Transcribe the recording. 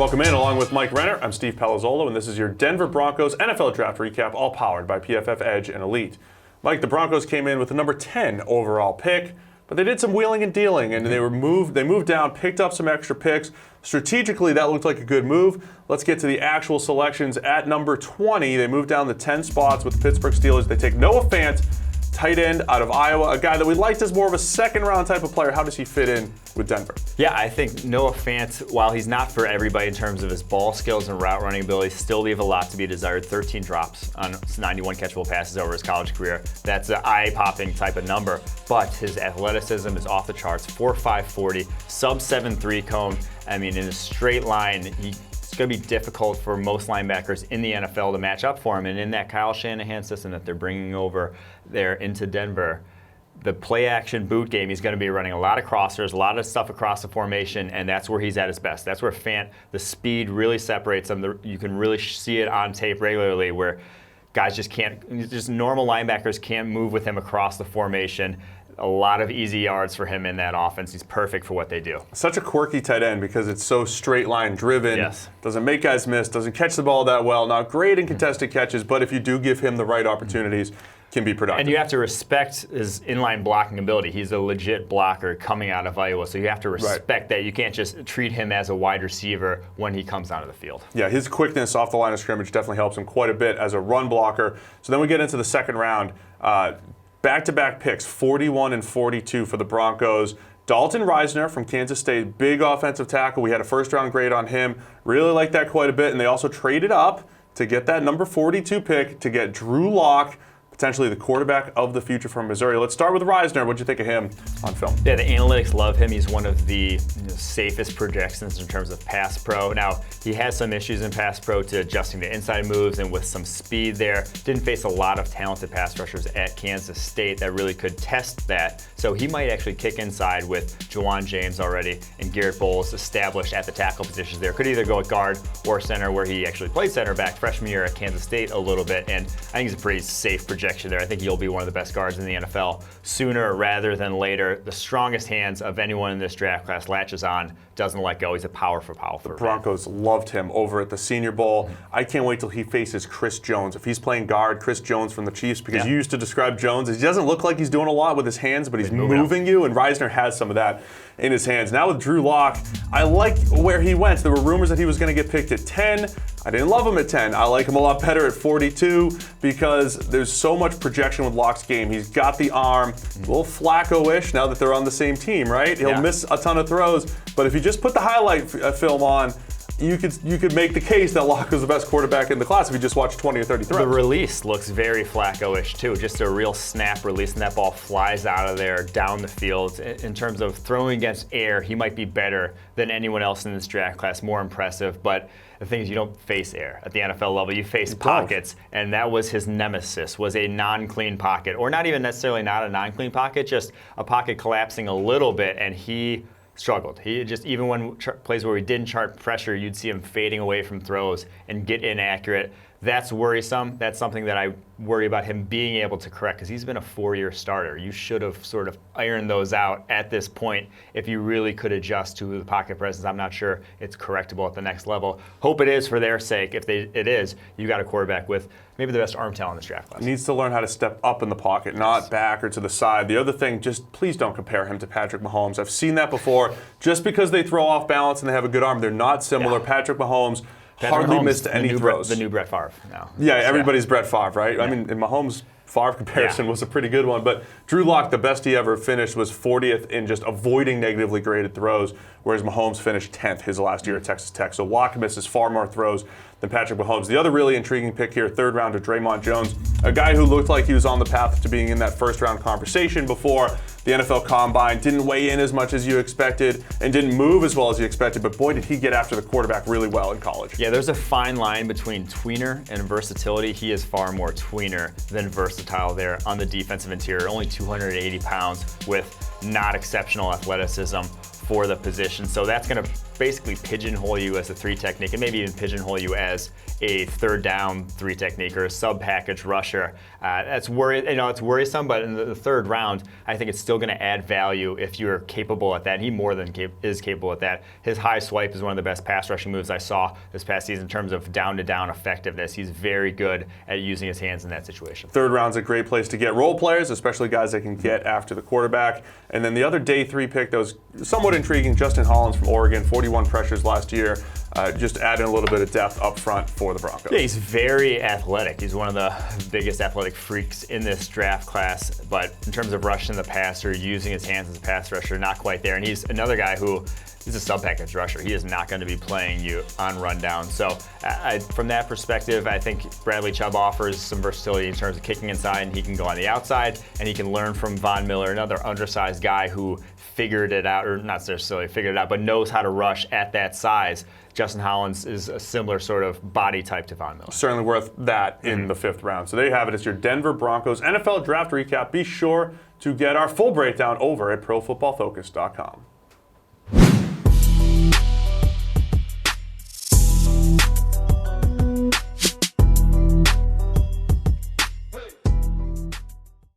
Welcome in, along with Mike Renner. I'm Steve Palazzolo, and this is your Denver Broncos NFL Draft Recap, all powered by PFF Edge and Elite. Mike, the Broncos came in with the number 10 overall pick, but they did some wheeling and dealing, and they moved down, picked up some extra picks. Strategically, that looked like a good move. Let's get to the actual selections. At number 20, they moved down the 10 spots with the Pittsburgh Steelers. They take Noah Fant, tight end out of Iowa, a guy that we liked as more of a second-round type of player. How does he fit in with Denver? Yeah, I think Noah Fant, while he's not for everybody in terms of his ball skills and route running ability, still leave a lot to be desired. 13 drops on 91 catchable passes over his college career. That's an eye-popping type of number, but his athleticism is off the charts. 4.5 40, sub 7.3 cone. I mean, in a straight line, it's going to be difficult for most linebackers in the NFL to match up for him. And in that Kyle Shanahan system that they're bringing over there into Denver, the play-action boot game, he's going to be running a lot of crossers, a lot of stuff across the formation, and that's where he's at his best. That's where Fant, the speed really separates him. You can really see it on tape regularly where guys just normal linebackers can't move with him across the formation. A lot of easy yards for him in that offense. He's perfect for what they do. Such a quirky tight end because it's so straight line driven. Yes. Doesn't make guys miss, doesn't catch the ball that well. Not great in contested catches, but if you do give him the right opportunities, can be productive. And you have to respect his inline blocking ability. He's a legit blocker coming out of Iowa, so you have to respect that. You can't just treat him as a wide receiver when he comes onto the field. Yeah, his quickness off the line of scrimmage definitely helps him quite a bit as a run blocker. So then we get into the second round. Back-to-back picks, 41 and 42 for the Broncos. Dalton Reisner from Kansas State, big offensive tackle. We had a first-round grade on him. Really like that quite a bit, and they also traded up to get that number 42 pick to get Drew Lock, potentially the quarterback of the future from Missouri. Let's start with Reisner. What'd you think of him on film? Yeah, the analytics love him. He's one of the safest projections in terms of pass pro. Now, he has some issues in pass pro to adjusting to inside moves and with some speed there. Didn't face a lot of talented pass rushers at Kansas State that really could test that. So he might actually kick inside with Juwan James already and Garrett Bowles established at the tackle positions there. Could either go at guard or center, where he actually played center back freshman year at Kansas State a little bit. And I think he's a pretty safe projection there. I think he'll be one of the best guards in the NFL sooner rather than later. The strongest hands of anyone in this draft class, latches on, doesn't let go. He's a powerful. The Broncos loved him over at the Senior Bowl. I can't wait till he faces Chris Jones. If he's playing guard, Chris Jones from the Chiefs, because you used to describe Jones as he doesn't look like he's doing a lot with his hands, but he's moving you, and Reisner has some of that in his hands. Now with Drew Lock, I like where he went. There were rumors that he was going to get picked at 10. I didn't love him at 10. I like him a lot better at 42 because there's so much projection with Lock's game. He's got the arm, a little Flacco-ish now that they're on the same team, right? He'll miss a ton of throws, but if you just put the highlight film on, you could make the case that Lock was the best quarterback in the class if you just watched 20 or 30 throws. The release looks very Flacco-ish too. Just a real snap release, and that ball flies out of there down the field. In terms of throwing against air, he might be better than anyone else in this draft class, more impressive, but the thing is, you don't face air at the NFL level. You face pockets, and that was his nemesis, was a non-clean pocket, or not even necessarily not a non-clean pocket, just a pocket collapsing a little bit, and he struggled. He just, even when plays where he didn't chart pressure, you'd see him fading away from throws and get inaccurate. That's worrisome. That's something that I worry about him being able to correct, because he's been a 4-year starter. You should have sort of ironed those out at this point if you really could adjust to the pocket presence. I'm not sure it's correctable at the next level. Hope it is for their sake. If it is, you got a quarterback with maybe the best arm talent in this draft class. He needs to learn how to step up in the pocket, not back or to the side. The other thing, just please don't compare him to Patrick Mahomes. I've seen that before. Just because they throw off balance and they have a good arm, they're not similar. Patrick Mahomes hardly missed any throws. The new Brett Favre now. Yeah, everybody's Brett Favre, right? I mean, in Mahomes' Favre comparison was a pretty good one, but Drew Lock, the best he ever finished was 40th in just avoiding negatively graded throws, whereas Mahomes finished 10th his last year at Texas Tech. So Lock misses far more throws than Patrick Mahomes. The other really intriguing pick here, third rounder, Draymond Jones, a guy who looked like he was on the path to being in that first-round conversation before the NFL Combine, didn't weigh in as much as you expected, and didn't move as well as you expected, but boy, did he get after the quarterback really well in college. Yeah, there's a fine line between tweener and versatility. He is far more tweener than versatile there on the defensive interior, only 280 pounds with not exceptional athleticism for the position. So that's going to basically pigeonhole you as a 3 technique and maybe even pigeonhole you as a 3rd down 3 technique or a sub-package rusher. It's worrisome, but in the 3rd round, I think it's still going to add value if you're capable at that. He more than is capable at that. His high swipe is one of the best pass rushing moves I saw this past season in terms of down-to-down effectiveness. He's very good at using his hands in that situation. 3rd round's a great place to get role players, especially guys that can get after the quarterback. And then the other day 3 pick that was somewhat intriguing, Justin Holland from Oregon, 41 pressures last year. Just adding a little bit of depth up front for the Broncos. Yeah, he's very athletic. He's one of the biggest athletic freaks in this draft class. But in terms of rushing the passer, using his hands as a pass rusher, not quite there. And he's another guy who is a sub-package rusher. He is not going to be playing you on rundown. So from that perspective, I think Bradley Chubb offers some versatility in terms of kicking inside, and he can go on the outside, and he can learn from Von Miller, another undersized guy who figured it out, or not necessarily figured it out, but knows how to rush at that size. Justin Holland is a similar sort of body type to Von Miller. Certainly worth that in the 5th round. So there you have it. It's your Denver Broncos NFL draft recap. Be sure to get our full breakdown over at ProFootballFocus.com.